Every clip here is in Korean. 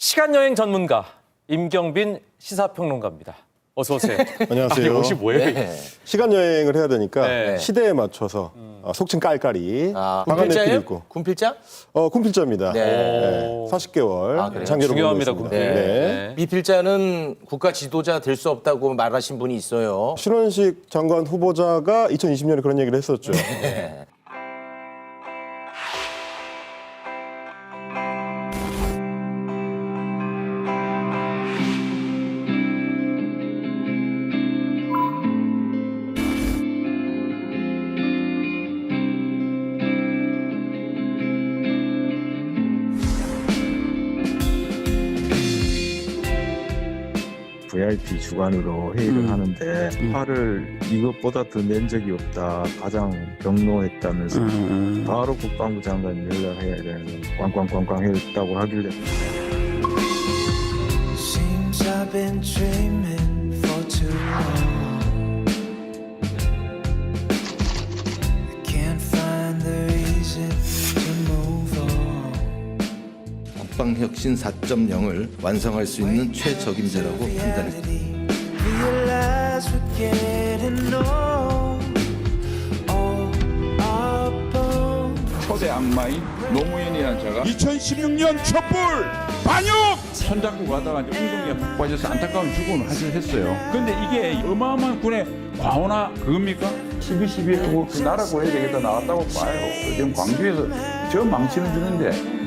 시간여행 전문가 임경빈 시사평론가입니다. 어서 오세요. 안녕하세요. 아니, 옷이 뭐예요? 네. 시간 여행을 해야 되니까 네. 시대에 맞춰서 속칭 깔깔이 군필자예요? 군필자? 군필자입니다. 네. 네. 40개월 그래요? 장기로 중요합니다, 보고 군필. 있습니다. 네. 네. 미필자는 국가 지도자 될 수 없다고 말하신 분이 있어요. 신원식 장관 후보자가 2020년에 그런 얘기를 했었죠. 네. VIP 주관으로 회의를 하는데 화를 이것보다 더 낸 적이 없다. 가장 경로했다면서 바로 국방부 장관 연락해야 되는 꽝꽝꽝꽝 했다고 하길래 Seems I've been dreaming for too long. I can't find the reason to move on. 국방혁신 4.0을 완성할 수 있는 최적임자라고 판단했습니다. Realize we're getting old. All our bones. 초대 악마인 노무현이라는 자가 2016년 촛불 반역! 손잡고 가다가 이제 웅덩이에 푹 빠져서 안타까운 죽음을 했어요. 근데 이게 어마어마한 군의 과오나 그겁니까? 12.12하고 그 나라 구해야 되겠다 나왔다고 봐요. 지금 광주에서 저 망치는 주는데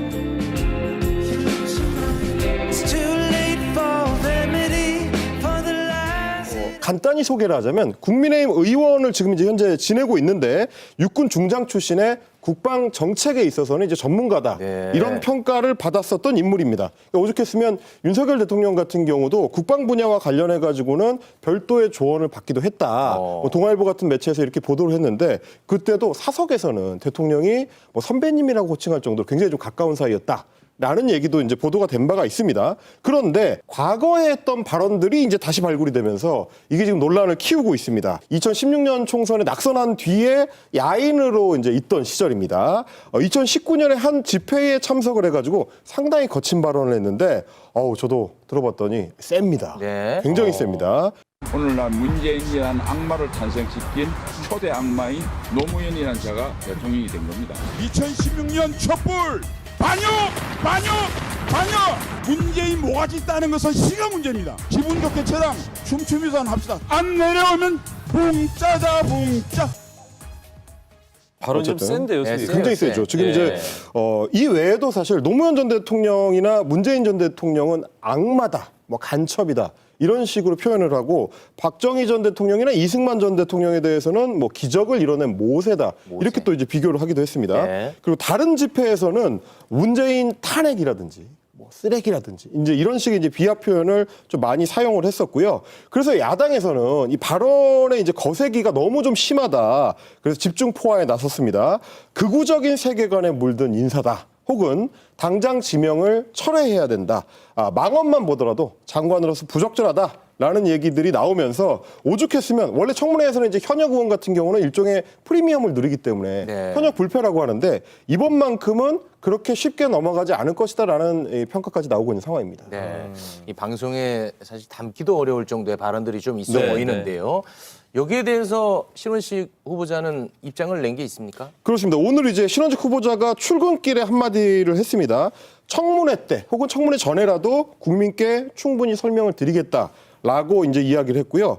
It's too late for remedy for the last. 간단히 소개를 하자면 국민의힘 의원을 지금 이제 현재 지내고 있는데 육군 중장 출신의 국방 정책에 있어서는 이제 전문가다. 네. 이런 평가를 받았었던 인물입니다. 그러니까 오죽했으면 윤석열 대통령 같은 경우도 국방 분야와 관련해 가지고는 별도의 조언을 받기도 했다. 뭐 동아일보 같은 매체에서 이렇게 보도를 했는데 그때도 사석에서는 대통령이 뭐 선배님이라고 호칭할 정도로 굉장히 좀 가까운 사이였다. 라는 얘기도 이제 보도가 된 바가 있습니다. 그런데 과거에 했던 발언들이 이제 다시 발굴이 되면서 이게 지금 논란을 키우고 있습니다. 2016년 총선에 낙선한 뒤에 야인으로 이제 있던 시절입니다. 2019년에 한 집회에 참석을 해가지고 상당히 거친 발언을 했는데, 저도 들어봤더니 셉니다. 네. 굉장히 셉니다. 오늘날 문재인이라는 악마를 탄생시킨 초대 악마인 노무현이라는 자가 대통령이 된 겁니다. 2016년 촛불 반역! 반역! 반역! 문재인 모가지 따는 것은 시가 문제입니다. 기분 좋게 저랑 춤추면서 합시다. 안 내려오면 붕짜자 붕짜. 발언 좀 어쨌든. 센데요, 네, 수위. 굉장히 세. 세죠. 지금 네. 이제 이 외에도 사실 노무현 전 대통령이나 문재인 전 대통령은 악마다, 뭐 간첩이다. 이런 식으로 표현을 하고 박정희 전 대통령이나 이승만 전 대통령에 대해서는 뭐 기적을 이뤄낸 모세다. 이렇게 또 이제 비교를 하기도 했습니다. 네. 그리고 다른 집회에서는 문재인 탄핵이라든지 뭐 쓰레기라든지 이제 이런 식의 이제 비하 표현을 좀 많이 사용을 했었고요. 그래서 야당에서는 이 발언의 이제 거세기가 너무 좀 심하다. 그래서 집중 포화에 나섰습니다. 극우적인 세계관에 물든 인사다. 혹은 당장 지명을 철회해야 된다. 망언만 보더라도 장관으로서 부적절하다라는 얘기들이 나오면서 오죽했으면 원래 청문회에서는 이제 현역 의원 같은 경우는 일종의 프리미엄을 누리기 때문에 네. 현역 불패라고 하는데 이번만큼은 그렇게 쉽게 넘어가지 않을 것이다라는 평가까지 나오고 있는 상황입니다. 네. 이 방송에 사실 담기도 어려울 정도의 발언들이 좀 있어 네, 보이는데요. 여기에 대해서 신원식 후보자는 입장을 낸 게 있습니까? 그렇습니다. 오늘 이제 신원식 후보자가 출근길에 한마디를 했습니다. 청문회 때 혹은 청문회 전에라도 국민께 충분히 설명을 드리겠다라고 이제 이야기를 했고요.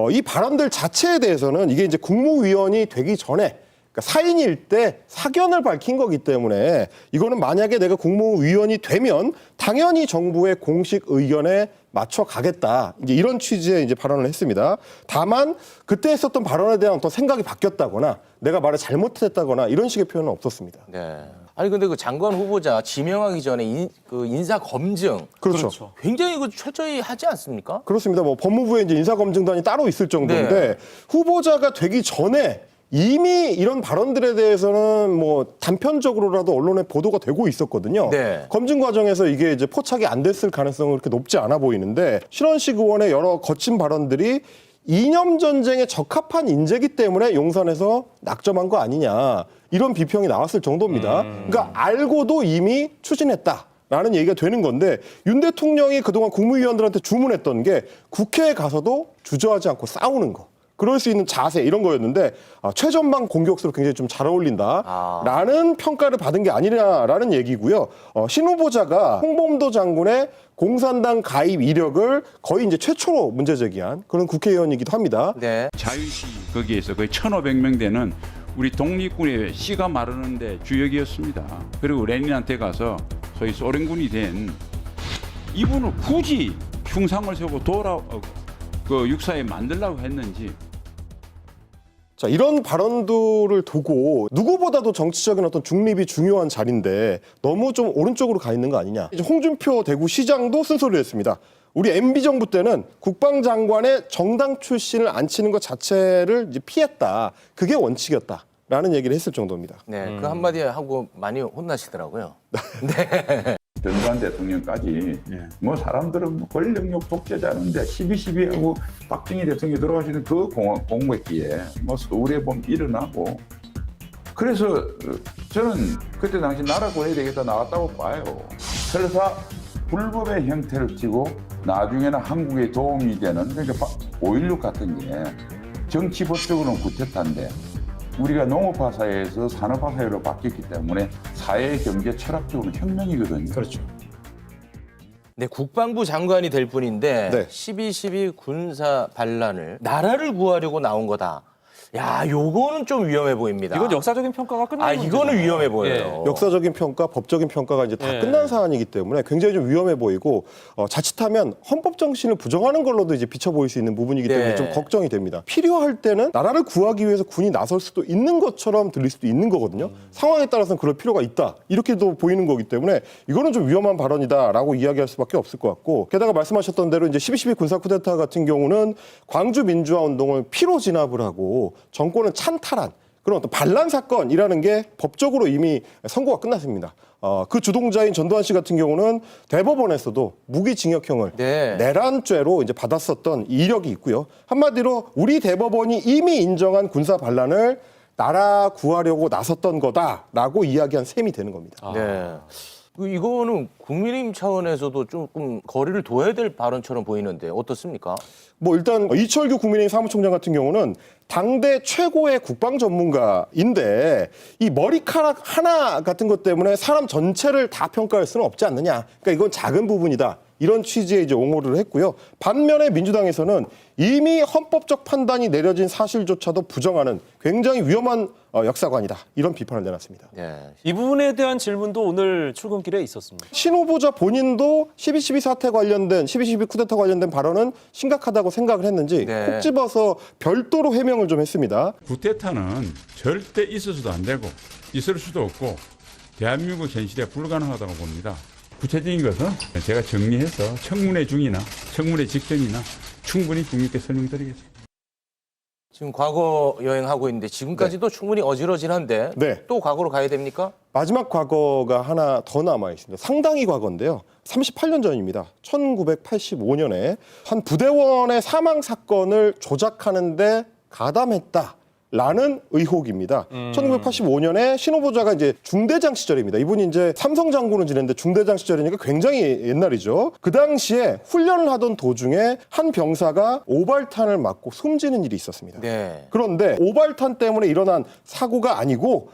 이 발언들 자체에 대해서는 이게 이제 국무위원이 되기 전에 그러니까 사인일 때 사견을 밝힌 거기 때문에 이거는 만약에 내가 국무위원이 되면 당연히 정부의 공식 의견에 맞춰 가겠다. 이제 이런 취지의 이제 발언을 했습니다. 다만 그때 했었던 발언에 대한 어떤 생각이 바뀌었다거나 내가 말을 잘못했다거나 이런 식의 표현은 없었습니다. 네. 아니 근데 그 장관 후보자 지명하기 전에 인사 검증 그렇죠. 굉장히 그 철저히 하지 않습니까? 그렇습니다. 뭐 법무부에 이제 인사검증단이 따로 있을 정도인데 네. 후보자가 되기 전에 이미 이런 발언들에 대해서는 뭐 단편적으로라도 언론에 보도가 되고 있었거든요. 네. 검증 과정에서 이게 이제 포착이 안 됐을 가능성은 그렇게 높지 않아 보이는데 신원식 의원의 여러 거친 발언들이 이념 전쟁에 적합한 인재기 때문에 용산에서 낙점한 거 아니냐 이런 비평이 나왔을 정도입니다. 그러니까 알고도 이미 추진했다. 라는 얘기가 되는 건데 윤 대통령이 그동안 국무위원들한테 주문했던 게 국회에 가서도 주저하지 않고 싸우는 거. 그럴 수 있는 자세 이런 거였는데 최전방 공격수로 굉장히 좀 잘 어울린다라는 평가를 받은 게 아니냐라는 얘기고요. 신 후보자가 홍범도 장군의 공산당 가입 이력을 거의 이제 최초로 문제 제기한 그런 국회의원이기도 합니다. 네. 자유시 거기에서 거의 1,500명 되는 우리 독립군의 씨가 마르는데 주역이었습니다. 그리고 레닌한테 가서 소위 소련군이 된 이분을 굳이 흉상을 세우고 그 육사에 만들려고 했는지. 자, 이런 발언들을 두고 누구보다도 정치적인 어떤 중립이 중요한 자리인데 너무 좀 오른쪽으로 가 있는 거 아니냐. 이제 홍준표 대구시장도 쓴소리를 했습니다. 우리 MB 정부 때는 국방장관의 정당 출신을 안 치는 것 자체를 이제 피했다. 그게 원칙이었다라는 얘기를 했을 정도입니다. 네. 그 한마디 하고 많이 혼나시더라고요. 전두환 대통령까지 뭐 사람들은 뭐 권력욕 독재자는데 12.12하고 박정희 대통령이 돌아가시는 그 공백기에 뭐 서울에 보면 일어나고 그래서 저는 그때 당시 나라 구해야 되겠다 나왔다고 봐요. 설사 불법의 형태를 띠고 나중에는 한국에 도움이 되는 그러니까 5.16 같은 게 정치법적으로는 구태타인데 우리가 농업화 사회에서 산업화 사회로 바뀌었기 때문에 사회, 경제, 철학적으로는 혁명이거든요. 그렇죠. 네, 국방부 장관이 될 뿐인데 네. 12.12 군사 반란을 나라를 구하려고 나온 거다. 야, 요거는 좀 위험해 보입니다. 이건 역사적인 평가가 끝난 아, 이거는 위험해 보여요. 역사적인 평가, 법적인 평가가 이제 다 예. 끝난 사안이기 때문에 굉장히 좀 위험해 보이고 자칫하면 헌법 정신을 부정하는 걸로도 이제 비쳐 보일 수 있는 부분이기 때문에 네. 좀 걱정이 됩니다. 필요할 때는 나라를 구하기 위해서 군이 나설 수도 있는 것처럼 들릴 수도 있는 거거든요. 상황에 따라서는 그럴 필요가 있다. 이렇게도 보이는 거기 때문에 이거는 좀 위험한 발언이다라고 이야기할 수밖에 없을 것 같고 게다가 말씀하셨던 대로 이제 12.12 군사 쿠데타 같은 경우는 광주 민주화 운동을 피로 진압을 하고 정권을 찬탈한 그런 어떤 반란 사건이라는 게 법적으로 이미 선고가 끝났습니다. 그 주동자인 전두환 씨 같은 경우는 대법원에서도 무기징역형을 네. 내란죄로 이제 받았었던 이력이 있고요. 한마디로 우리 대법원이 이미 인정한 군사 반란을 나라 구하려고 나섰던 거다라고 이야기한 셈이 되는 겁니다. 네. 이거는 국민의힘 차원에서도 조금 거리를 둬야 될 발언처럼 보이는데 어떻습니까? 뭐 일단 이철규 국민의힘 사무총장 같은 경우는 당대 최고의 국방 전문가인데 이 머리카락 하나 같은 것 때문에 사람 전체를 다 평가할 수는 없지 않느냐. 그러니까 이건 작은 부분이다. 이런 취지의 이제 옹호를 했고요. 반면에 민주당에서는 이미 헌법적 판단이 내려진 사실조차도 부정하는 굉장히 위험한 역사관이다. 이런 비판을 내놨습니다. 네. 이 부분에 대한 질문도 오늘 출근길에 있었습니다. 신 후보자 본인도 12.12 사태 관련된 12.12 쿠데타 관련된 발언은 심각하다고 생각을 했는지 네. 콕 집어서 별도로 해명을 좀 했습니다. 구테타는 절대 있어서도 안 되고 있을 수도 없고 대한민국 현실에 불가능하다고 봅니다. 구체적인 것은 제가 정리해서 청문회 중이나 청문회 직전이나 충분히 국민께 설명드리겠습니다. 지금 과거 여행하고 있는데 지금까지도 충분히 어지러질한데 네. 또 과거로 가야 됩니까? 마지막 과거가 하나 더 남아 있습니다. 상당히 과거인데요. 38년 전입니다. 1985년에 한 부대원의 사망 사건을 조작하는데 가담했다. 라는 의혹입니다. 1985년에 신 후보자가 이제 중대장 시절입니다. 이분이 이제 삼성 장군을 지냈는데 중대장 시절이니까 굉장히 옛날이죠. 그 당시에 훈련을 하던 도중에 한 병사가 오발탄을 맞고 숨지는 일이 있었습니다. 네. 그런데 오발탄 때문에 일어난 사고가 아니고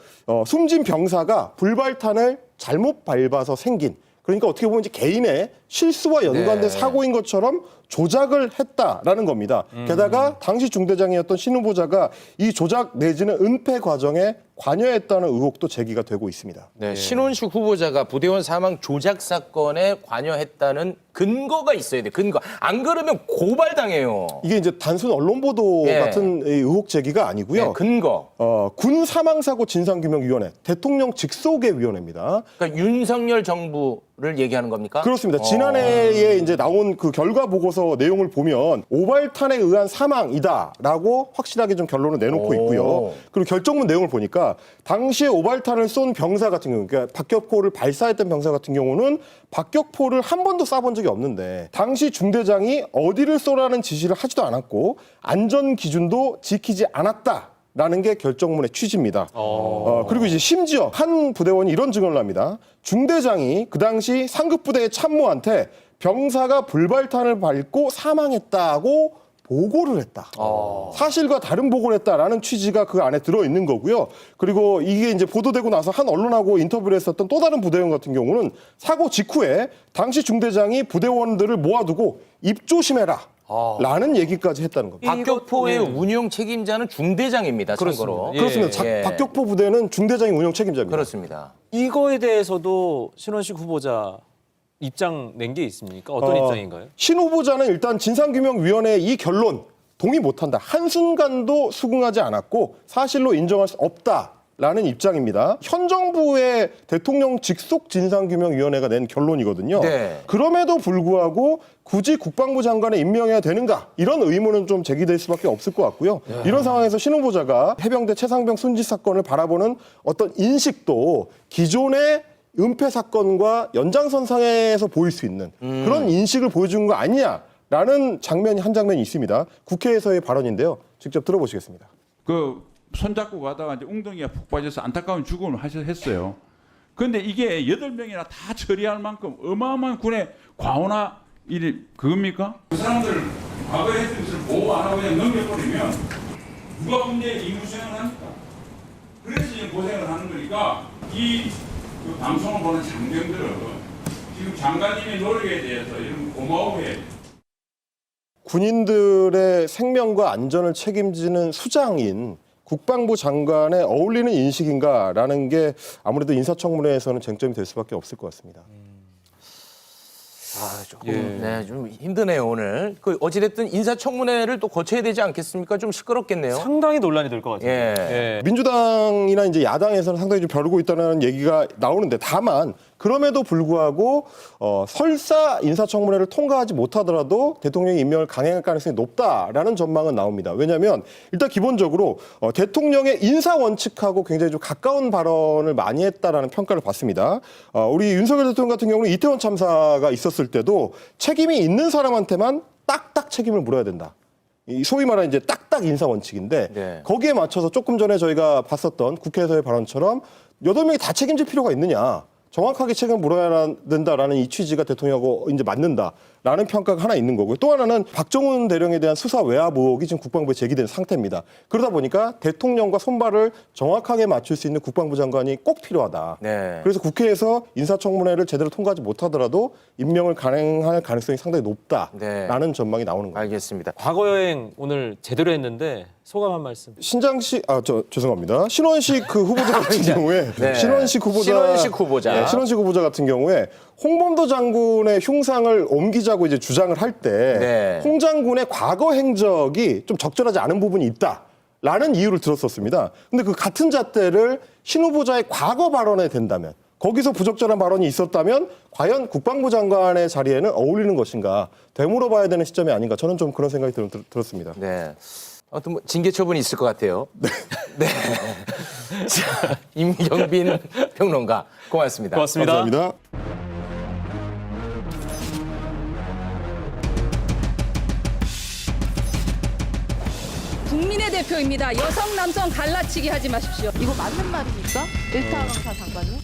숨진 병사가 불발탄을 잘못 밟아서 생긴 그러니까 어떻게 보면 이제 개인의 실수와 연관된 네. 사고인 것처럼 조작을 했다라는 겁니다. 게다가 당시 중대장이었던 신 후보자가 이 조작 내지는 은폐 과정에 관여했다는 의혹도 제기가 되고 있습니다. 네, 신원식 후보자가 부대원 사망 조작 사건에 관여했다는 근거가 있어야 돼. 근거. 안 그러면 고발당해요. 이게 이제 단순 언론 보도 예. 같은 의혹 제기가 아니고요. 네, 근거. 군 사망사고 진상규명위원회, 대통령 직속의 위원회입니다. 그러니까 윤석열 정부를 얘기하는 겁니까? 그렇습니다. 지난해에 이제 나온 그 결과 보고서 내용을 보면 오발탄에 의한 사망이다라고 확실하게 좀 결론을 내놓고 있고요. 그리고 결정문 내용을 보니까 당시에 오발탄을 쏜 병사 같은 경우, 그러니까 박격포를 발사했던 병사 같은 경우는 박격포를 한 번도 쏴본 적이 없는데 당시 중대장이 어디를 쏘라는 지시를 하지도 않았고 안전 기준도 지키지 않았다. 라는 게 결정문의 취지입니다. 그리고 이제 심지어 한 부대원이 이런 증언을 합니다. 중대장이 그 당시 상급 부대의 참모한테 병사가 불발탄을 밟고 사망했다고 보고를 했다. 사실과 다른 보고를 했다라는 취지가 그 안에 들어있는 거고요. 그리고 이게 이제 보도되고 나서 한 언론하고 인터뷰를 했었던 또 다른 부대원 같은 경우는 사고 직후에 당시 중대장이 부대원들을 모아두고 입조심해라. 라는 얘기까지 했다는 겁니다. 박격포의 예. 운용 책임자는 중대장입니다. 참고로. 예. 그렇습니다. 예. 박격포 부대는 중대장이 운영 책임자입니다. 그렇습니다. 이거에 대해서도 신원식 후보자 입장 낸 게 있습니까? 어떤 입장인가요? 신 후보자는 일단 진상규명위원회의 이 결론 동의 못한다. 한순간도 수긍하지 않았고 사실로 인정할 수 없다라는 입장입니다. 현 정부의 대통령 직속 진상규명위원회가 낸 결론이거든요. 네. 그럼에도 불구하고 굳이 국방부 장관에 임명해야 되는가 이런 의문은 좀 제기될 수밖에 없을 것 같고요. 이런 상황에서 신 후보자가 해병대 최상병 순직 사건을 바라보는 어떤 인식도 기존의 은폐 사건과 연장선상에서 보일 수 있는 그런 인식을 보여준 거 아니냐라는 장면이 한 장면이 있습니다. 국회에서의 발언인데요. 직접 들어보시겠습니다. 그 손잡고 가다가 이제 웅덩이가 푹 빠져서 안타까운 죽음을 했어요. 그런데 이게 8명이나 다 처리할 만큼 어마어마한 군의 과오나 일이 그겁니까? 그 사람들 과거에 했던 것을 보호 안 하고 그냥 넘겨버리면 누가 군대에 임무 수행을 합니까? 그래서 지금 고생을 하는 거니까 그 방송을 보는 장병들은 지금 장관님의 노력에 대해서 이런 고마워해. 군인들의 생명과 안전을 책임지는 수장인 국방부 장관에 어울리는 인식인가라는 게 아무래도 인사청문회에서는 쟁점이 될 수밖에 없을 것 같습니다. 조금 좀 힘드네요 오늘. 그 어찌됐든 인사청문회를 또 거쳐야 되지 않겠습니까? 좀 시끄럽겠네요. 상당히 논란이 될 것 같아요. 예. 민주당이나 이제 야당에서는 상당히 좀 벼르고 있다는 얘기가 나오는데 다만 그럼에도 불구하고 설사 인사청문회를 통과하지 못하더라도 대통령의 임명을 강행할 가능성이 높다라는 전망은 나옵니다. 왜냐하면 일단 기본적으로 대통령의 인사 원칙하고 굉장히 좀 가까운 발언을 많이 했다라는 평가를 받습니다. 우리 윤석열 대통령 같은 경우는 이태원 참사가 있었을 때도 책임이 있는 사람한테만 딱딱 책임을 물어야 된다. 이 소위 말하는 이제 딱딱 인사 원칙인데 네. 거기에 맞춰서 조금 전에 저희가 봤었던 국회에서의 발언처럼 8명이 다 책임질 필요가 있느냐. 정확하게 책임을 물어야 된다라는 이 취지가 대통령하고 이제 맞는다라는 평가가 하나 있는 거고요. 또 하나는 박정훈 대령에 대한 수사 외압 의혹이 지금 국방부에 제기된 상태입니다. 그러다 보니까 대통령과 손발을 정확하게 맞출 수 있는 국방부 장관이 꼭 필요하다. 네. 그래서 국회에서 인사청문회를 제대로 통과하지 못하더라도 임명을 간행할 가능성이 상당히 높다라는 전망이 나오는 거예요. 알겠습니다. 과거 여행 오늘 제대로 했는데 소감 한 말씀. 신장식 죄송합니다. 신원식 그 후보자 같은 경우에 네. 신원식 후보자 신원식 후보자 같은 경우에 홍범도 장군의 흉상을 옮기자고 이제 주장을 할 때 네. 홍 장군의 과거 행적이 좀 적절하지 않은 부분이 있다라는 이유를 들었었습니다. 근데 그 같은 잣대를 신 후보자의 과거 발언에 된다면 거기서 부적절한 발언이 있었다면 과연 국방부 장관의 자리에는 어울리는 것인가 되물어봐야 되는 시점이 아닌가 저는 좀 그런 생각이 들었습니다. 네. 아무튼 뭐 징계 처분이 있을 것 같아요. 네. 자, 임경빈 평론가 고맙습니다. 고맙습니다. 감사합니다. 국민의 대표입니다. 여성 남성 갈라치기 하지 마십시오. 이거 맞는 말입니까? 일타 강사 장관님?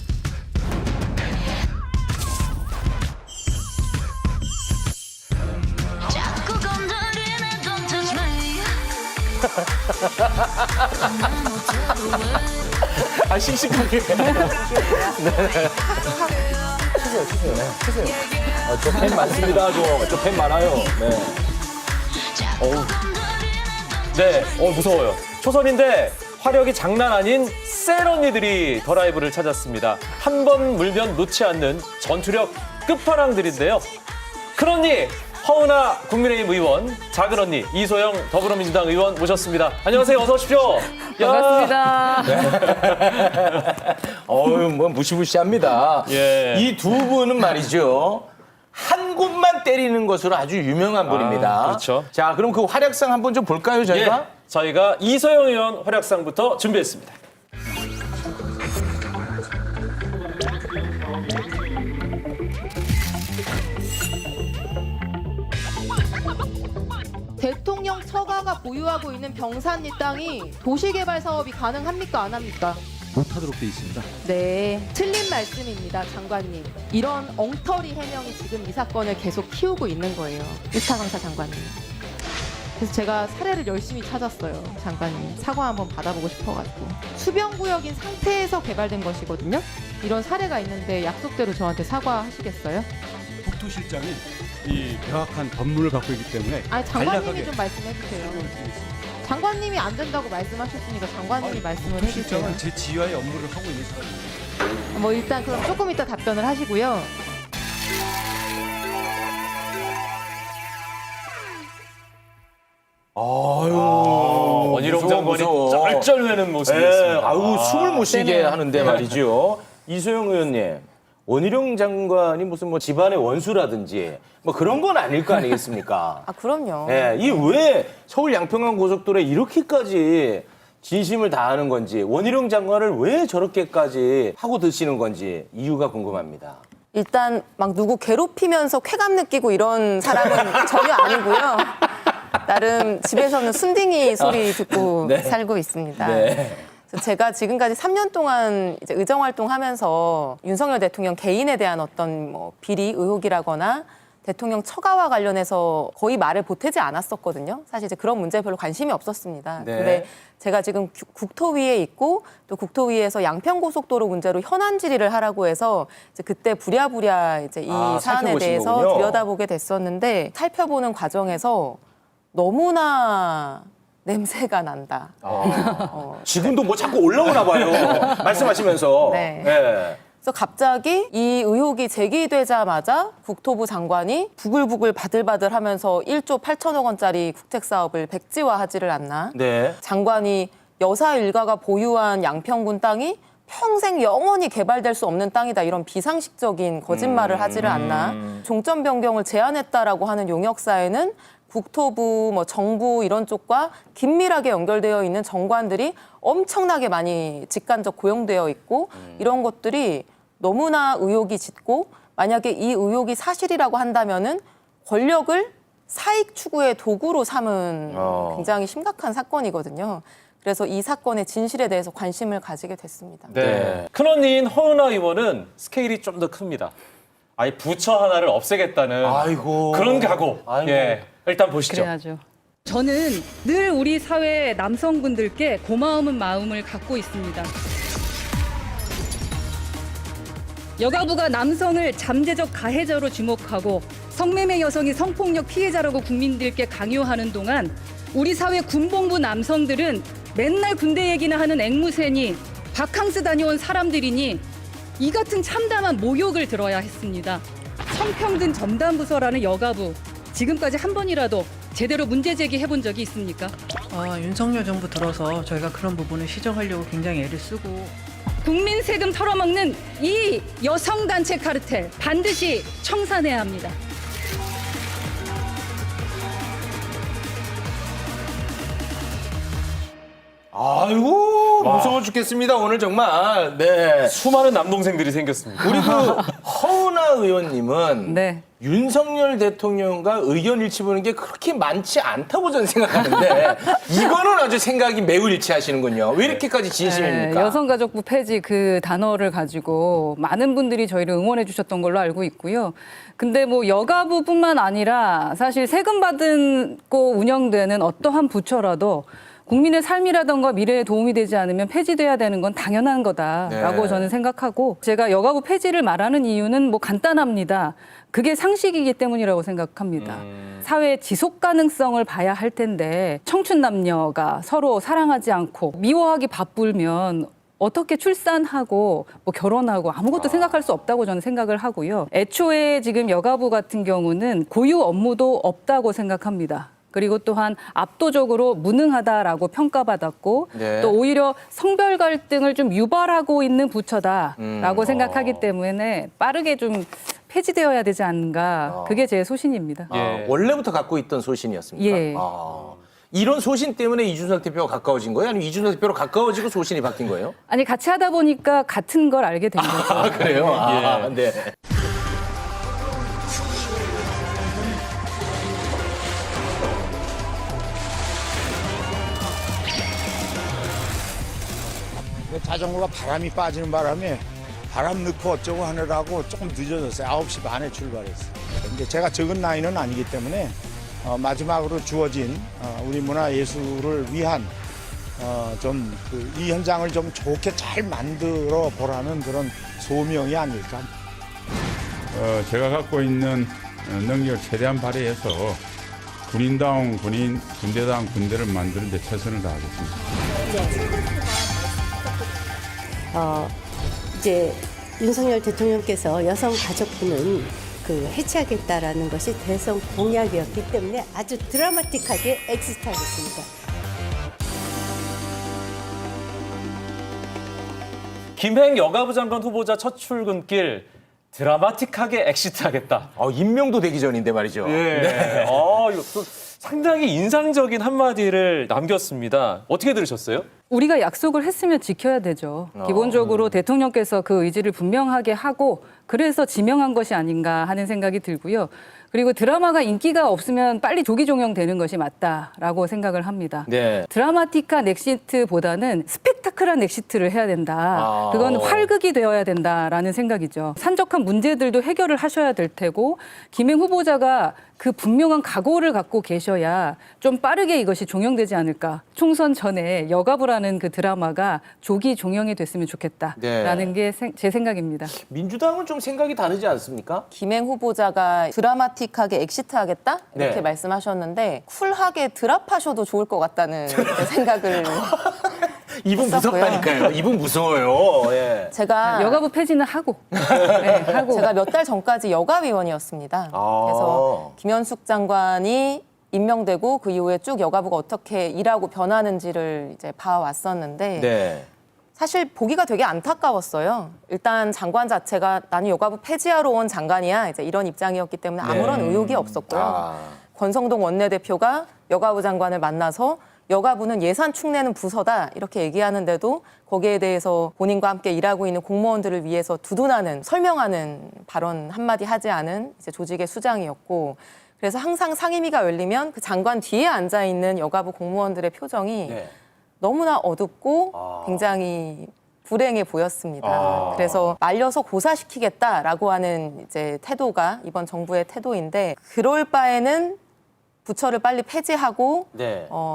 아, 씩씩하게. 치세요. 저 팬 많습니다. 저 팬 많아요. 네. 네, 무서워요. 초선인데 화력이 장난 아닌 센 언니들이 더 라이브를 찾았습니다. 한 번 물면 놓지 않는 전투력 끝판왕들인데요. 큰 언니 허은하 국민의힘 의원, 작은 언니 이소영 더불어민주당 의원 모셨습니다. 안녕하세요. 어서 오십시오. 반갑습니다. 뭐 무시무시합니다. 예. 이 두 분은 말이죠. 한 곳만 때리는 것으로 아주 유명한 분입니다. 그렇죠. 자, 그럼 그 활약상 한번 좀 볼까요, 저희가? 예, 저희가 이소영 의원 활약상부터 준비했습니다. 대통령 대통령 처가가 보유하고 있는 병산리 땅이 도시개발 사업이 가능합니까? 안 합니까? 못하도록 돼 있습니다. 네, 틀린 말씀입니다, 장관님. 이런 엉터리 해명이 지금 이 사건을 계속 키우고 있는 거예요. 일타 강사 장관님. 그래서 제가 사례를 열심히 찾았어요, 장관님. 사과 한번 받아보고 싶어가지고. 수변구역인 상태에서 개발된 것이거든요. 이런 사례가 있는데 약속대로 저한테 사과하시겠어요? 국토실장이 이 명확한 법문을 갖고 있기 때문에 아니, 장관님이 간략하게 좀 말씀해 주세요. 장관님이 안 된다고 말씀하셨으니까 장관님이 말씀을 해주세요. 국토실장은 제 지휘하에 업무를 하고 있는 사람입니다. 뭐 일단 그럼 조금 이따 답변을 하시고요. 원희룡 무서워, 장관이 무서워. 쩔쩔매는 모습이었습니다. 아우 숨을 못 쉬게 네네. 하는데 말이죠. 이소영 의원님, 원희룡 장관이 무슨 뭐 집안의 원수라든지 뭐 그런 건 아닐 거 아니겠습니까? 아, 그럼요. 예, 이 왜 서울 양평강 고속도로에 이렇게까지 진심을 다하는 건지, 원희룡 장관을 왜 저렇게까지 하고 드시는 건지 이유가 궁금합니다. 일단 막 누구 괴롭히면서 쾌감 느끼고 이런 사람은 전혀 아니고요. 나름 집에서는 순딩이 소리 듣고 네. 살고 있습니다. 네. 그래서 제가 지금까지 3년 동안 이제 의정 활동하면서 윤석열 대통령 개인에 대한 어떤 뭐 비리 의혹이라거나 대통령 처가와 관련해서 거의 말을 보태지 않았었거든요. 사실 이제 그런 문제에 별로 관심이 없었습니다. 네. 근데 제가 지금 국토위에 있고 또 국토위에서 양평고속도로 문제로 현안 질의를 하라고 해서 이제 그때 부랴부랴 이제 이 사안에 살펴보신 대해서 거군요. 들여다보게 됐었는데 살펴보는 과정에서 너무나 냄새가 난다. 지금도 뭐 자꾸 올라오나 봐요. 말씀하시면서. 네. 예. 그래서 갑자기 이 의혹이 제기되자마자 국토부 장관이 부글부글 바들바들하면서 1조 8천억 원짜리 국책 사업을 백지화하지를 않나. 네. 장관이 여사 일가가 보유한 양평군 땅이 평생 영원히 개발될 수 없는 땅이다. 이런 비상식적인 거짓말을 하지를 않나. 종점 변경을 제안했다라고 하는 용역사에는 국토부, 뭐 정부 이런 쪽과 긴밀하게 연결되어 있는 정관들이 엄청나게 많이 직간접 고용되어 있고 이런 것들이 너무나 의혹이 짙고 만약에 이 의혹이 사실이라고 한다면은 권력을 사익 추구의 도구로 삼은 굉장히 심각한 사건이거든요. 그래서 이 사건의 진실에 대해서 관심을 가지게 됐습니다. 네. 큰언니인 허은하 의원은 스케일이 좀 더 큽니다. 아예 부처 하나를 없애겠다는 아이고. 그런 각오. 아이고. 예, 일단 보시죠. 그래야죠. 저는 늘 우리 사회 남성분들께 고마움은 마음을 갖고 있습니다. 여가부가 남성을 잠재적 가해자로 지목하고 성매매 여성이 성폭력 피해자라고 국민들께 강요하는 동안 우리 사회 군복무 남성들은 맨날 군대 얘기나 하는 앵무새니 바캉스 다녀온 사람들이니 이 같은 참담한 모욕을 들어야 했습니다. 성평등 전담부서라는 여가부, 지금까지 한 번이라도 제대로 문제 제기해본 적이 있습니까? 윤석열 정부 들어서 저희가 그런 부분을 시정하려고 굉장히 애를 쓰고 국민 세금 털어먹는 이 여성단체 카르텔 반드시 청산해야 합니다. 아이고, 무서워 죽겠습니다. 오늘 정말. 네. 수많은 남동생들이 생겼습니다. 우리 그 허은하 의원님은 네. 윤석열 대통령과 의견 일치 보는 게 그렇게 많지 않다고 저는 생각하는데 이거는 아주 생각이 매우 일치하시는군요. 왜 이렇게까지 진심입니까? 여성가족부 폐지 그 단어를 가지고 많은 분들이 저희를 응원해 주셨던 걸로 알고 있고요. 근데 뭐 여가부뿐만 아니라 사실 세금 받고 운영되는 어떠한 부처라도 국민의 삶이라던가 미래에 도움이 되지 않으면 폐지돼야 되는 건 당연한 거다라고 네. 저는 생각하고 제가 여가부 폐지를 말하는 이유는 뭐 간단합니다. 그게 상식이기 때문이라고 생각합니다. 사회의 지속 가능성을 봐야 할 텐데 청춘 남녀가 서로 사랑하지 않고 미워하기 바쁘면 어떻게 출산하고 뭐 결혼하고 아무것도 생각할 수 없다고 저는 생각을 하고요. 애초에 지금 여가부 같은 경우는 고유 업무도 없다고 생각합니다. 그리고 또한 압도적으로 무능하다라고 평가받았고 네. 또 오히려 성별 갈등을 좀 유발하고 있는 부처다라고 생각하기 때문에 빠르게 좀 폐지되어야 되지 않는가. 그게 제 소신입니다. 원래부터 갖고 있던 소신이었습니까? 예. 이런 소신 때문에 이준석 대표가 가까워진 거예요? 아니면 이준석 대표로 가까워지고 소신이 바뀐 거예요? 아니 같이 하다 보니까 같은 걸 알게 된 거죠. 아, 그래요? 아, 네. 자전거가 바람이 빠지는 바람에 바람 넣고 어쩌고 하느라고 조금 늦어졌어요. 9시 반에 출발했어요. 근데 제가 적은 나이는 아니기 때문에 마지막으로 주어진 우리 문화예술을 위한 좀 이 현장을 좀 좋게 잘 만들어 보라는 그런 소명이 아닐까. 제가 갖고 있는 능력을 최대한 발휘해서 군인다운 군인, 군대다운 군대를 만드는 데 최선을 다하겠습니다. 이제 윤석열 대통령께서 여성가족부는 해체하겠다라는 것이 대선 공약이었기 때문에 아주 드라마틱하게 엑시트하겠습니다. 김행 여가부 장관 후보자 첫 출근길 드라마틱하게 엑시트하겠다. 임명도 되기 전인데 말이죠. 예. 네. 이거 또 상당히 인상적인 한마디를 남겼습니다. 어떻게 들으셨어요? 우리가 약속을 했으면 지켜야 되죠. 기본적으로 대통령께서 그 의지를 분명하게 하고 그래서 지명한 것이 아닌가 하는 생각이 들고요. 그리고 드라마가 인기가 없으면 빨리 조기 종영되는 것이 맞다라고 생각을 합니다. 네. 드라마틱한 엑시트보다는 스펙타클한 엑시트를 해야 된다. 그건 활극이 되어야 된다라는 생각이죠. 산적한 문제들도 해결을 하셔야 될 테고 김행 후보자가 그 분명한 각오를 갖고 계셔야 좀 빠르게 이것이 종영되지 않을까. 총선 전에 여가부라는 그 드라마가 조기 종영이 됐으면 좋겠다라는 게 제 생각입니다. 민주당은 좀 생각이 다르지 않습니까? 김행 후보자가 드라마틱하게 엑시트하겠다 이렇게 네. 말씀하셨는데 쿨하게 드랍하셔도 좋을 것 같다는 생각을 이분 했었고요. 무섭다니까요. 이분 무서워요. 예. 제가 여가부 폐지는 하고. 네, 하고. 제가 몇 달 전까지 여가위원이었습니다. 그래서 김현숙 장관이 임명되고 그 이후에 쭉 여가부가 어떻게 일하고 변하는지를 이제 봐왔었는데 네. 사실 보기가 되게 안타까웠어요. 일단 장관 자체가 나는 여가부 폐지하러 온 장관이야 이제 이런 입장이었기 때문에 아무런 의혹이 없었고요. 권성동 원내대표가 여가부 장관을 만나서 여가부는 예산 축내는 부서다 이렇게 얘기하는데도 거기에 대해서 본인과 함께 일하고 있는 공무원들을 위해서 두둔하는 설명하는 발언 한마디 하지 않은 이제 조직의 수장이었고 그래서 항상 상임위가 열리면 그 장관 뒤에 앉아 있는 여가부 공무원들의 표정이 너무나 어둡고 굉장히 불행해 보였습니다. 그래서 말려서 고사시키겠다라고 하는 이제 태도가 이번 정부의 태도인데 그럴 바에는 부처를 빨리 폐지하고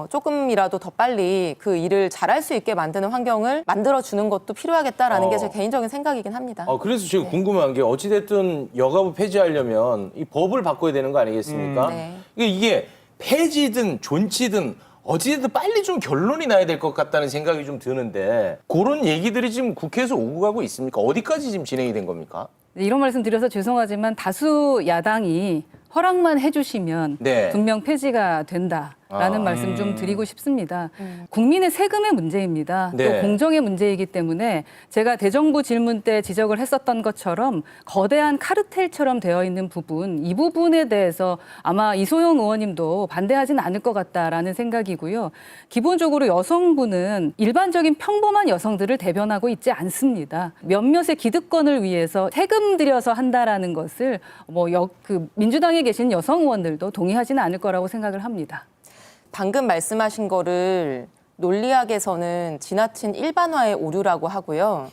조금이라도 더 빨리 그 일을 잘할 수 있게 만드는 환경을 만들어주는 것도 필요하겠다라는 게 제 개인적인 생각이긴 합니다. 그래서 지금 궁금한 게 어찌됐든 여가부 폐지하려면 이 법을 바꿔야 되는 거 아니겠습니까? 이게 폐지든 존치든 어찌됐든 빨리 좀 결론이 나야 될 것 같다는 생각이 좀 드는데 그런 얘기들이 지금 국회에서 오고 가고 있습니까? 어디까지 지금 진행이 된 겁니까? 이런 말씀 드려서 죄송하지만 다수 야당이 허락만 해주시면 분명 폐지가 된다라는 말씀 좀 드리고 싶습니다. 국민의 세금의 문제입니다. 또 공정의 문제이기 때문에 제가 대정부 질문 때 지적을 했었던 것처럼 거대한 카르텔처럼 되어 있는 부분, 이 부분에 대해서 아마 이소영 의원님도 반대하진 않을 것 같다라는 생각이고요. 기본적으로 여성부는 일반적인 평범한 여성들을 대변하고 있지 않습니다. 몇몇의 기득권을 위해서 세금 들여서 한다라는 것을 민주당에 계신 여성 의원들도 동의하지는 않을 거라고 생각을 합니다. 방금 말씀하신 거를 논리학에서는 지나친 일반화의 오류라고 하고요.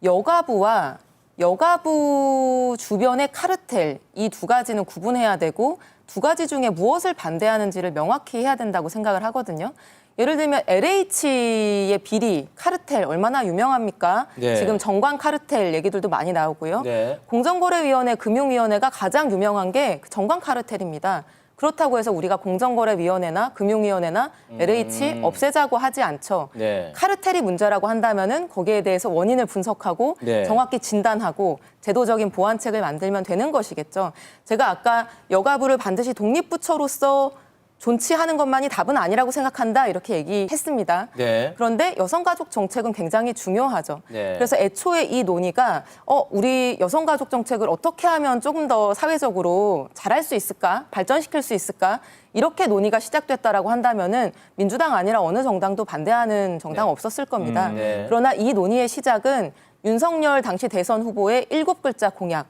여가부와 여가부 주변의 카르텔 이 두 가지는 구분해야 되고 두 가지 중에 무엇을 반대하는지를 명확히 해야 된다고 생각을 하거든요. 예를 들면 LH의 비리, 카르텔 얼마나 유명합니까? 지금 정관 카르텔 얘기들도 많이 나오고요. 공정거래위원회, 금융위원회가 가장 유명한 게 정관 카르텔입니다. 그렇다고 해서 우리가 공정거래위원회나 금융위원회나 LH 없애자고 하지 않죠. 카르텔이 문제라고 한다면은 거기에 대해서 원인을 분석하고 정확히 진단하고 제도적인 보완책을 만들면 되는 것이겠죠. 제가 아까 여가부를 반드시 독립부처로서 존치하는 것만이 답은 아니라고 생각한다 이렇게 얘기했습니다. 그런데 여성가족 정책은 굉장히 중요하죠. 그래서 애초에 이 논의가 우리 여성가족 정책을 어떻게 하면 조금 더 사회적으로 잘할 수 있을까? 발전시킬 수 있을까? 이렇게 논의가 시작됐다라고 한다면은 민주당 아니라 어느 정당도 반대하는 정당 없었을 겁니다. 그러나 이 논의의 시작은 윤석열 당시 대선 후보의 7글자 공약,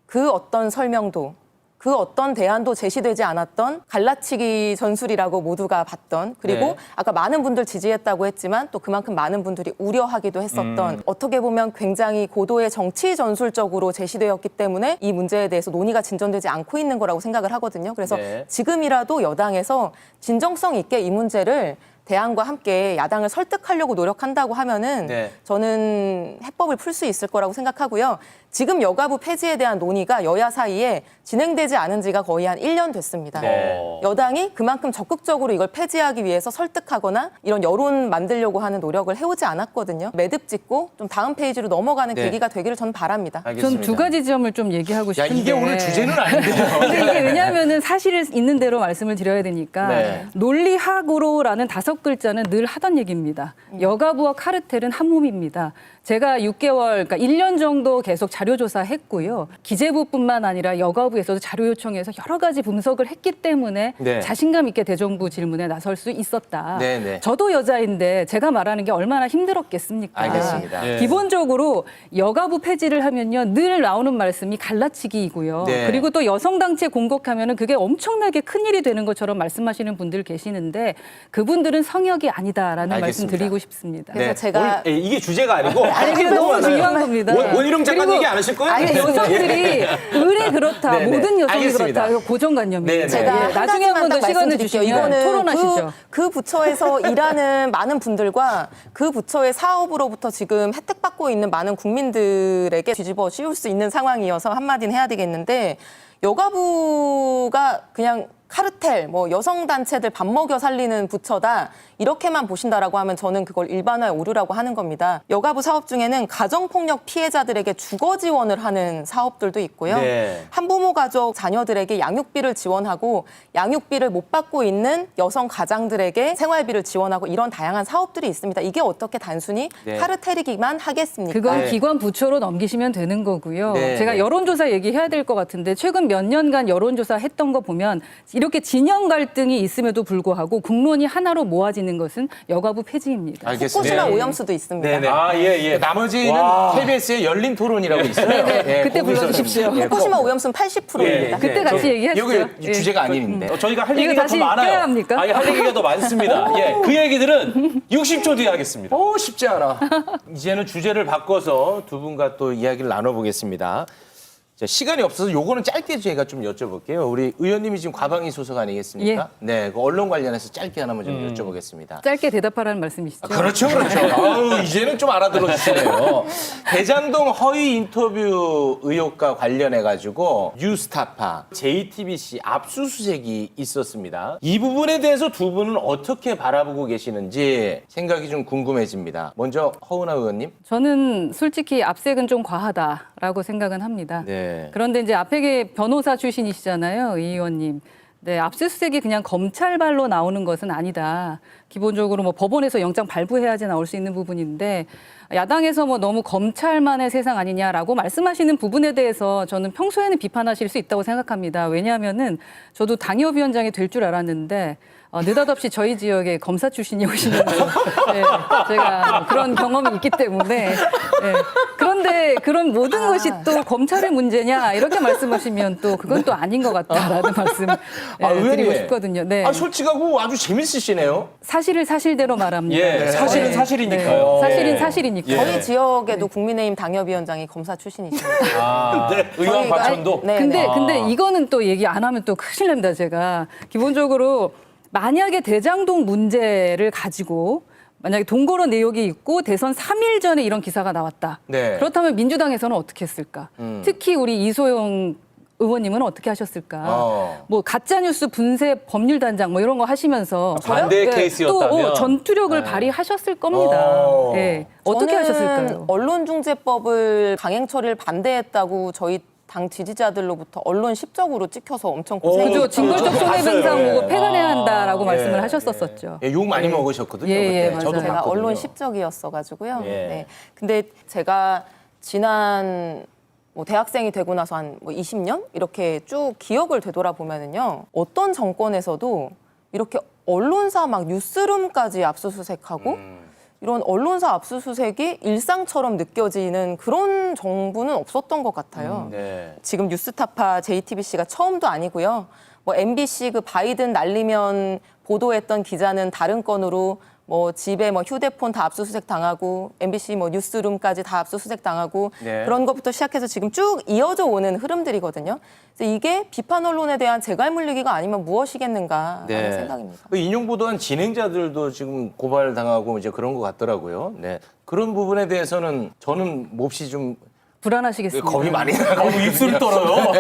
그 어떤 설명도 그 어떤 대안도 제시되지 않았던 갈라치기 전술이라고 모두가 봤던 그리고 네. 아까 많은 분들 지지했다고 했지만 또 그만큼 많은 분들이 우려하기도 했었던 어떻게 보면 굉장히 고도의 정치 전술적으로 제시되었기 때문에 이 문제에 대해서 논의가 진전되지 않고 있는 거라고 생각을 하거든요. 그래서 네. 지금이라도 여당에서 진정성 있게 이 문제를 대안과 함께 야당을 설득하려고 노력한다고 하면은 네. 저는 해법을 풀 수 있을 거라고 생각하고요. 지금 여가부 폐지에 대한 논의가 여야 사이에 진행되지 않은 지가 거의 한 1년 됐습니다. 네. 여당이 그만큼 적극적으로 이걸 폐지하기 위해서 설득하거나 이런 여론 만들려고 하는 노력을 해오지 않았거든요. 매듭 짓고 좀 다음 페이지로 넘어가는 네. 계기가 되기를 저는 바랍니다. 알겠습니다. 전 두 가지 지점을 좀 얘기하고 야, 싶은데. 이게 오늘 주제는 아닌데요. 근데 이게 왜냐하면은 사실을 있는 대로 말씀을 드려야 되니까 네. 논리학으로라는 5글자는 늘 하던 얘기입니다. 여가부와 카르텔은 한 몸입니다. 제가 6개월, 그러니까 1년 정도 계속 자료조사했고요. 기재부뿐만 아니라 여가부에서도 자료 요청해서 여러 가지 분석을 했기 때문에 네. 자신감 있게 대정부 질문에 나설 수 있었다. 네, 네. 저도 여자인데 제가 말하는 게 얼마나 힘들었겠습니까? 알겠습니다. 예. 기본적으로 여가부 폐지를 하면요. 늘 나오는 말씀이 갈라치기이고요. 네. 그리고 또 여성단체 공격하면은 그게 엄청나게 큰일이 되는 것처럼 말씀하시는 분들 계시는데 그분들은 성역이 아니다라는 말씀 알겠습니다. 드리고 싶습니다. 그래서 제가 오늘, 이게 주제가 아니고 아니, 그게 너무 중요한 겁니다. 원희룡 작가 그리고 얘기 안 하실 거예요? 아니, 여성들이 의뢰 그렇다. 네, 네. 모든 여성이 알겠습니다. 그렇다. 이거 고정관념입니다. 네, 네. 제가 예, 한 나중에 한 가지만 번 더 딱 시간을 말씀드릴게요. 주시면 이거는 토론하시죠. 그 부처에서 일하는 많은 분들과 그 부처의 사업으로부터 지금 혜택받고 있는 많은 국민들에게 뒤집어 씌울 수 있는 상황이어서 한마디는 해야 되겠는데 여가부가 그냥 카르텔, 뭐 여성단체들 밥 먹여 살리는 부처다 이렇게만 보신다라고 하면 저는 그걸 일반화에 오르라고 하는 겁니다. 여가부 사업 중에는 가정폭력 피해자들에게 주거 지원을 하는 사업들도 있고요. 네. 한부모 가족 자녀들에게 양육비를 지원하고 양육비를 못 받고 있는 여성 가장들에게 생활비를 지원하고 이런 다양한 사업들이 있습니다. 이게 어떻게 단순히 네. 카르텔이기만 하겠습니까? 그건 네. 기관 부처로 넘기시면 되는 거고요. 네, 제가 네. 여론조사 얘기해야 될 것 같은데 최근 몇 년간 여론조사 했던 거 보면 이렇게 진영 갈등이 있음에도 불구하고 국론이 하나로 모아지는 것은 여가부 폐지입니다. 후쿠시마 오염수도 있습니다. 네네. 아, 예, 예. 나머지는 와. KBS의 열린 토론이라고 있어요. 네, 예, 그때 거기서 불러주십시오. 좀, 예, 후쿠시마 오염수는 80%입니다. 그때 같이 얘기하시죠. 여기 예. 주제가 아닌데. 저희가 할 이거 얘기가 더 다시 많아요. 껴야 합니까? 아니, 할 얘기가 더 많습니다. 예, 그 얘기들은 60초 뒤에 하겠습니다. 쉽지 않아. 이제는 주제를 바꿔서 두 분과 또 이야기를 나눠보겠습니다. 자, 시간이 없어서 요거는 짧게 제가 좀 여쭤볼게요. 우리 의원님이 지금 과방위 소속 아니겠습니까? 네, 그 언론 관련해서 짧게 하나만 좀 여쭤보겠습니다. 짧게 대답하라는 말씀이시죠? 그렇죠, 그렇죠. 아유, 이제는 좀 알아들어 주시네요. 대장동 허위 인터뷰 의혹과 관련해가지고 뉴스타파, JTBC 압수수색이 있었습니다. 이 부분에 대해서 두 분은 어떻게 바라보고 계시는지 생각이 좀 궁금해집니다. 먼저 허은하 의원님. 저는 솔직히 압색은 좀 과하다라고 생각은 합니다. 네. 그런데 이제 앞에 변호사 출신이시잖아요, 이 의원님. 네, 압수수색이 그냥 검찰발로 나오는 것은 아니다. 기본적으로 뭐 법원에서 영장 발부해야지 나올 수 있는 부분인데 야당에서 뭐 너무 검찰만의 세상 아니냐라고 말씀하시는 부분에 대해서 저는 평소에는 비판하실 수 있다고 생각합니다. 왜냐하면은 저도 당협위원장이 될 줄 알았는데 느닷없이 저희 지역에 검사 출신이 오시면서 네, 제가 뭐 그런 경험이 있기 때문에 네. 그런데 그런 모든 것이 또 검찰의 문제냐 이렇게 말씀하시면 또 그건 또 아닌 것 같다라는 말씀 드리고 싶거든요. 네. 솔직하고 아주 재밌으시네요. 사실을 사실대로 말합니다. 예, 사실은 네. 사실이니까요. 네. 사실은 예. 사실이니까요. 저희 지역에도 국민의힘 당협위원장이 검사 출신이십니다. 아, 의왕 저희가- 과천도. 네, 근데 네. 근데 이거는 또 얘기 안 하면 또 큰일 납니다. 제가 기본적으로 만약에 대장동 문제를 가지고 만약에 동거로 내역이 있고 대선 3일 전에 이런 기사가 나왔다. 네. 그렇다면 민주당에서는 어떻게 했을까? 특히 우리 이소영 의원님은 어떻게 하셨을까? 뭐 가짜뉴스 분쇄 법률단장 뭐 이런 거 하시면서 반대 케이스였다면. 또 전투력을 발휘하셨을 겁니다. 네. 어떻게 저는 하셨을까요? 언론중재법을 강행 처리를 반대했다고 저희 당 지지자들로부터 언론 10적으로 찍혀서 엄청 고생이 그죠. 징벌적 손해배상 보고 폐간해야 한다라고 말씀을 예, 하셨었었죠. 예, 욕 많이 먹으셨거든요. 예, 예, 그때. 저도 맞아요. 제가 봤거든요. 언론 10적이었어가지고요. 예. 네. 근데 제가 지난 뭐 대학생이 되고 나서 한 뭐 20년 이렇게 쭉 기억을 되돌아보면은요. 어떤 정권에서도 이렇게 언론사 막 뉴스룸까지 압수수색하고 이런 언론사 압수수색이 일상처럼 느껴지는 그런 정부는 없었던 것 같아요. 네. 지금 뉴스타파 JTBC가 처음도 아니고요. 뭐 MBC 그 바이든 날리면 보도했던 기자는 다른 건으로 뭐 집에 뭐 휴대폰 다 압수수색 당하고 MBC 뭐 뉴스룸까지 다 압수수색 당하고 네. 그런 것부터 시작해서 지금 쭉 이어져 오는 흐름들이거든요. 그래서 이게 비판 언론에 대한 재갈 물리기가 아니면 무엇이겠는가라는 네. 생각입니다. 그 인용 보도한 진행자들도 지금 고발 당하고 이제 그런 것 같더라고요. 네. 그런 부분에 대해서는 저는 몹시 좀 불안하시겠습니다. 겁이 많이 나고 입술이 떨어요.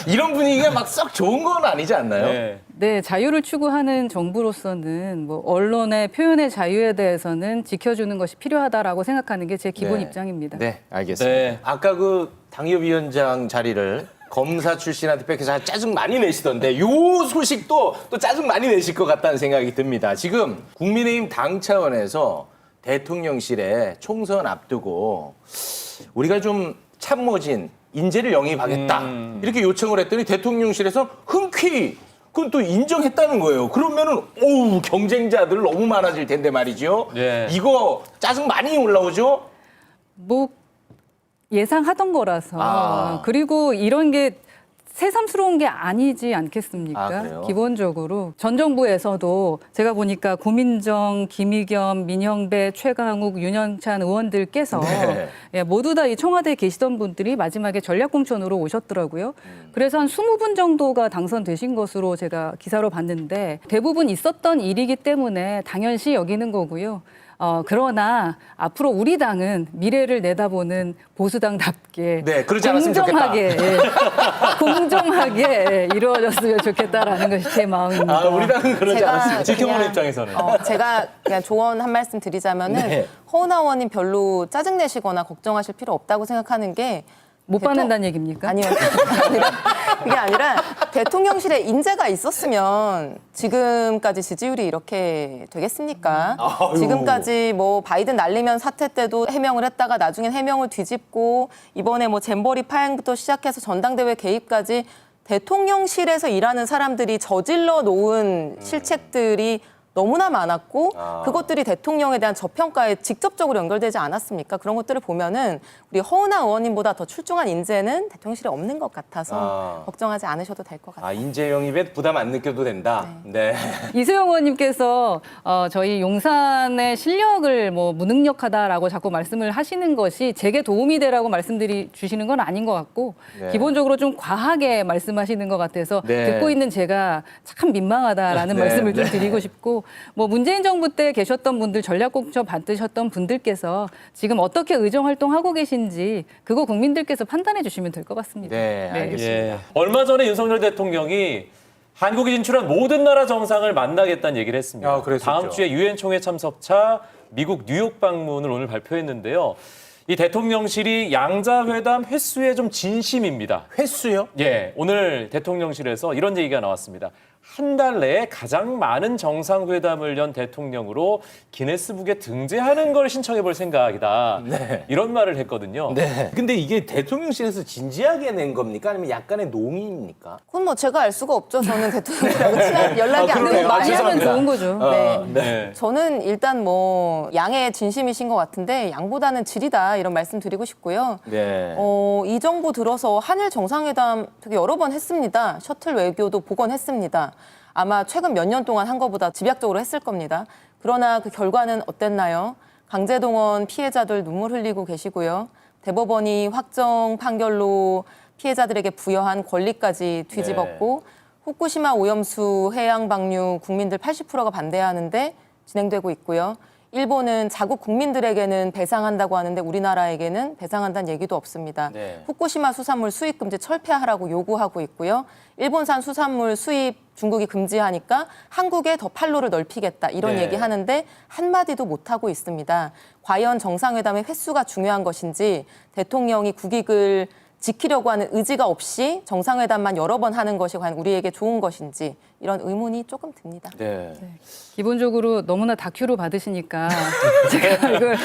이런 분위기가 막 썩 좋은 건 아니지 않나요? 네. 네, 자유를 추구하는 정부로서는 뭐 언론의 표현의 자유에 대해서는 지켜주는 것이 필요하다라고 생각하는 게 제 기본 네. 입장입니다. 네, 알겠습니다. 네. 아까 그 당협위원장 자리를 검사 출신한테 뺏겨서 짜증 많이 내시던데 요 소식도 또 짜증 많이 내실 것 같다는 생각이 듭니다. 지금 국민의힘 당 차원에서 대통령실에 총선 앞두고 우리가 좀 참모진 인재를 영입하겠다 이렇게 요청을 했더니 대통령실에서 흔쾌히 그건 또 인정했다는 거예요. 그러면은 오우 경쟁자들 너무 많아질 텐데 말이죠. 네. 이거 짜증 많이 올라오죠? 뭐 예상하던 거라서 아. 그리고 이런 게 새삼스러운 게 아니지 않겠습니까? 아, 그래요? 기본적으로 전 정부에서도 제가 보니까 고민정, 김의겸, 민영배, 최강욱, 윤영찬 의원들께서 네. 예, 모두 다 이 청와대에 계시던 분들이 마지막에 전략공천으로 오셨더라고요. 그래서 한 20분 정도가 당선되신 것으로 제가 기사로 봤는데 대부분 있었던 일이기 때문에 당연시 여기는 거고요. 그러나 앞으로 우리 당은 미래를 내다보는 보수당답게 네, 그러지 않았으면 공정하게 공정하게 이루어졌으면 좋겠다라는 것이 제 마음입니다. 아, 우리 당은 그러지 제가 않았습니다. 지켜보는 그냥, 입장에서는. 제가 그냥 조언 한 말씀 드리자면은 네. 허은하 의원님 별로 짜증 내시거나 걱정하실 필요 없다고 생각하는 게 못 대통- 받는다는 얘기입니까? 아니요. 그게 아니라 대통령실에 인재가 있었으면 지금까지 지지율이 이렇게 되겠습니까? 아유. 지금까지 뭐 바이든 날리면 사태 때도 해명을 했다가 나중엔 해명을 뒤집고 이번에 뭐 잼버리 파행부터 시작해서 전당대회 개입까지 대통령실에서 일하는 사람들이 저질러 놓은 실책들이 너무나 많았고 그것들이 대통령에 대한 저평가에 직접적으로 연결되지 않았습니까? 그런 것들을 보면은 우리 허은하 의원님보다 더 출중한 인재는 대통령실에 없는 것 같아서 걱정하지 않으셔도 될 것 같아요. 아, 인재 영입에 부담 안 느껴도 된다. 네. 이세영 의원님께서 저희 용산의 실력을 뭐 무능력하다라고 자꾸 말씀을 하시는 것이 제게 도움이 되라고 주시는 건 아닌 것 같고 네. 기본적으로 좀 과하게 말씀하시는 것 같아서 네. 듣고 있는 제가 참 민망하다라는 네, 말씀을 좀 네. 드리고 싶고 뭐 문재인 정부 때 계셨던 분들 전략공천 받으셨던 분들께서 지금 어떻게 의정 활동하고 계신지 그거 국민들께서 판단해 주시면 될 것 같습니다. 네, 알겠습니다. 예. 얼마 전에 윤석열 대통령이 한국에 진출한 모든 나라 정상을 만나겠다는 얘기를 했습니다. 아, 그랬었죠. 다음 주에 유엔 총회 참석차 미국 뉴욕 방문을 오늘 발표했는데요. 이 대통령실이 양자회담 횟수에 좀 진심입니다. 횟수요? 예, 오늘 대통령실에서 이런 얘기가 나왔습니다. 한 달 내에 가장 많은 정상회담을 연 대통령으로 기네스북에 등재하는 걸 신청해 볼 생각이다. 네. 이런 말을 했거든요. 네. 근데 이게 대통령실에서 진지하게 낸 겁니까? 아니면 약간의 농의입니까? 그건 뭐 제가 알 수가 없죠. 저는 대통령이라고 연락이 안 그러네요. 되고 많이 하면 죄송합니다. 좋은 거죠. 네. 네. 저는 일단 뭐 양의 진심이신 것 같은데 양보다는 질이다 이런 말씀 드리고 싶고요. 네. 이 정부 들어서 한일 정상회담 되게 여러 번 했습니다. 셔틀 외교도 복원했습니다. 아마 최근 몇 년 동안 한 것보다 집약적으로 했을 겁니다. 그러나 그 결과는 어땠나요? 강제동원 피해자들 눈물 흘리고 계시고요. 대법원이 확정 판결로 피해자들에게 부여한 권리까지 뒤집었고 후쿠시마 오염수 해양 방류 국민들 80%가 반대하는데 진행되고 있고요. 일본은 자국 국민들에게는 배상한다고 하는데 우리나라에게는 배상한다는 얘기도 없습니다. 네. 후쿠시마 수산물 수입 금지 철폐하라고 요구하고 있고요. 일본산 수산물 수입 중국이 금지하니까 한국에 더 판로를 넓히겠다 이런 네. 얘기하는데 한마디도 못하고 있습니다. 과연 정상회담의 횟수가 중요한 것인지 대통령이 국익을 지키려고 하는 의지가 없이 정상회담만 여러 번 하는 것이 과연 우리에게 좋은 것인지 이런 의문이 조금 듭니다. 네. 기본적으로 너무나 다큐로 받으시니까 제가 이걸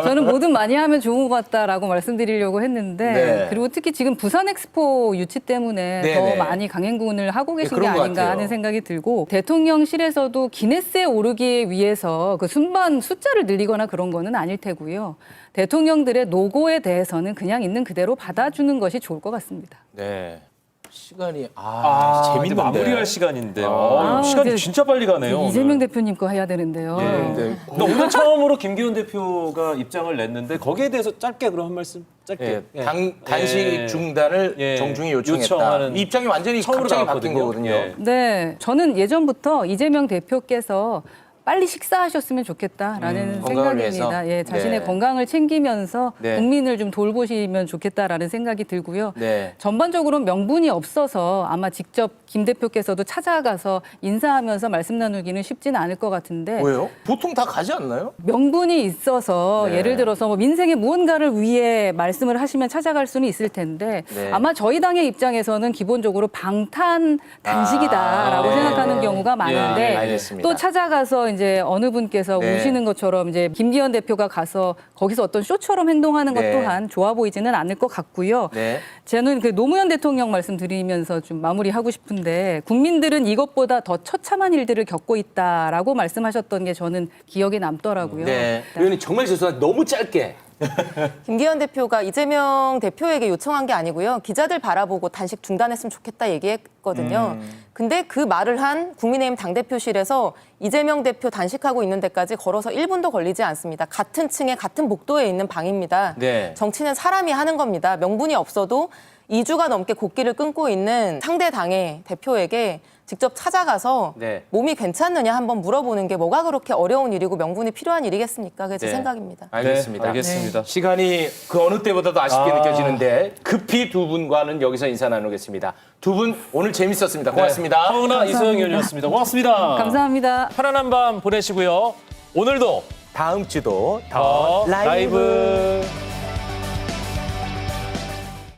저는 뭐든 많이 하면 좋은 것 같다라고 말씀드리려고 했는데 네. 그리고 특히 지금 부산 엑스포 유치 때문에 네, 더 네. 많이 강행군을 하고 계신 게 그런 것 아닌가 같아요. 하는 생각이 들고 대통령실에서도 기네스에 오르기 위해서 그 순번 숫자를 늘리거나 그런 거는 아닐 테고요. 대통령들의 노고에 대해서는 그냥 있는 그대로 받아주는 것이 좋을 것 같습니다. 네. 시간이 이제 재밌는데. 마무리할 시간인데요. 아, 시간이 이제 진짜 빨리 가네요. 이재명 오늘. 대표님 거 해야 되는데요. 예. 네. 근데 오늘 처음으로 김기현 대표가 입장을 냈는데 거기에 대해서 짧게 그럼 한 말씀 짧게. 예, 단식 예. 중단을 예. 정중히 요청했다. 요청하는 이 입장이 완전히 처음으로 갑자기 나왔거든요. 바뀐 거거든요. 예. 네, 저는 예전부터 이재명 대표께서 빨리 식사하셨으면 좋겠다라는 건강을 생각입니다. 위해서? 예, 자신의 네. 건강을 챙기면서 네. 국민을 좀 돌보시면 좋겠다라는 생각이 들고요. 네. 전반적으로 명분이 없어서 아마 직접 김 대표께서도 찾아가서 인사하면서 말씀 나누기는 쉽지는 않을 것 같은데 왜요? 보통 다 가지 않나요? 명분이 있어서 네. 예를 들어서 뭐 민생의 무언가를 위해 말씀을 하시면 찾아갈 수는 있을 텐데 네. 아마 저희 당의 입장에서는 기본적으로 방탄 단식이다라고 네. 생각하는 경우가 많은데 네, 알겠습니다. 또 찾아가서 이제 어느 분께서 네. 우시는 것처럼 이제 김기현 대표가 가서 거기서 어떤 쇼처럼 행동하는 것 네. 또한 좋아 보이지는 않을 것 같고요. 네. 저는 그 노무현 대통령 말씀드리면서 좀 마무리하고 싶은데 국민들은 이것보다 더 처참한 일들을 겪고 있다라고 말씀하셨던 게 저는 기억에 남더라고요. 네. 의원님 정말 죄송한데 너무 짧게. 김기현 대표가 이재명 대표에게 요청한 게 아니고요. 기자들 바라보고 단식 중단했으면 좋겠다 얘기했거든요. 근데 그 말을 한 국민의힘 당대표실에서 이재명 대표 단식하고 있는 데까지 걸어서 1분도 걸리지 않습니다. 같은 층에 같은 복도에 있는 방입니다. 네. 정치는 사람이 하는 겁니다. 명분이 없어도 2주가 넘게 곡기를 끊고 있는 상대 당의 대표에게 직접 찾아가서 네. 몸이 괜찮느냐 한번 물어보는 게 뭐가 그렇게 어려운 일이고 명분이 필요한 일이겠습니까? 그게 제 네. 생각입니다. 알겠습니다. 네, 알겠습니다. 시간이 그 어느 때보다도 아쉽게 느껴지는데 급히 두 분과는 여기서 인사 나누겠습니다. 두 분 오늘 재밌었습니다. 고맙습니다. 하은아 이소영 의원이었습니다. 고맙습니다. 감사합니다. 편안한 밤 보내시고요. 오늘도 다음 주도 더 라이브.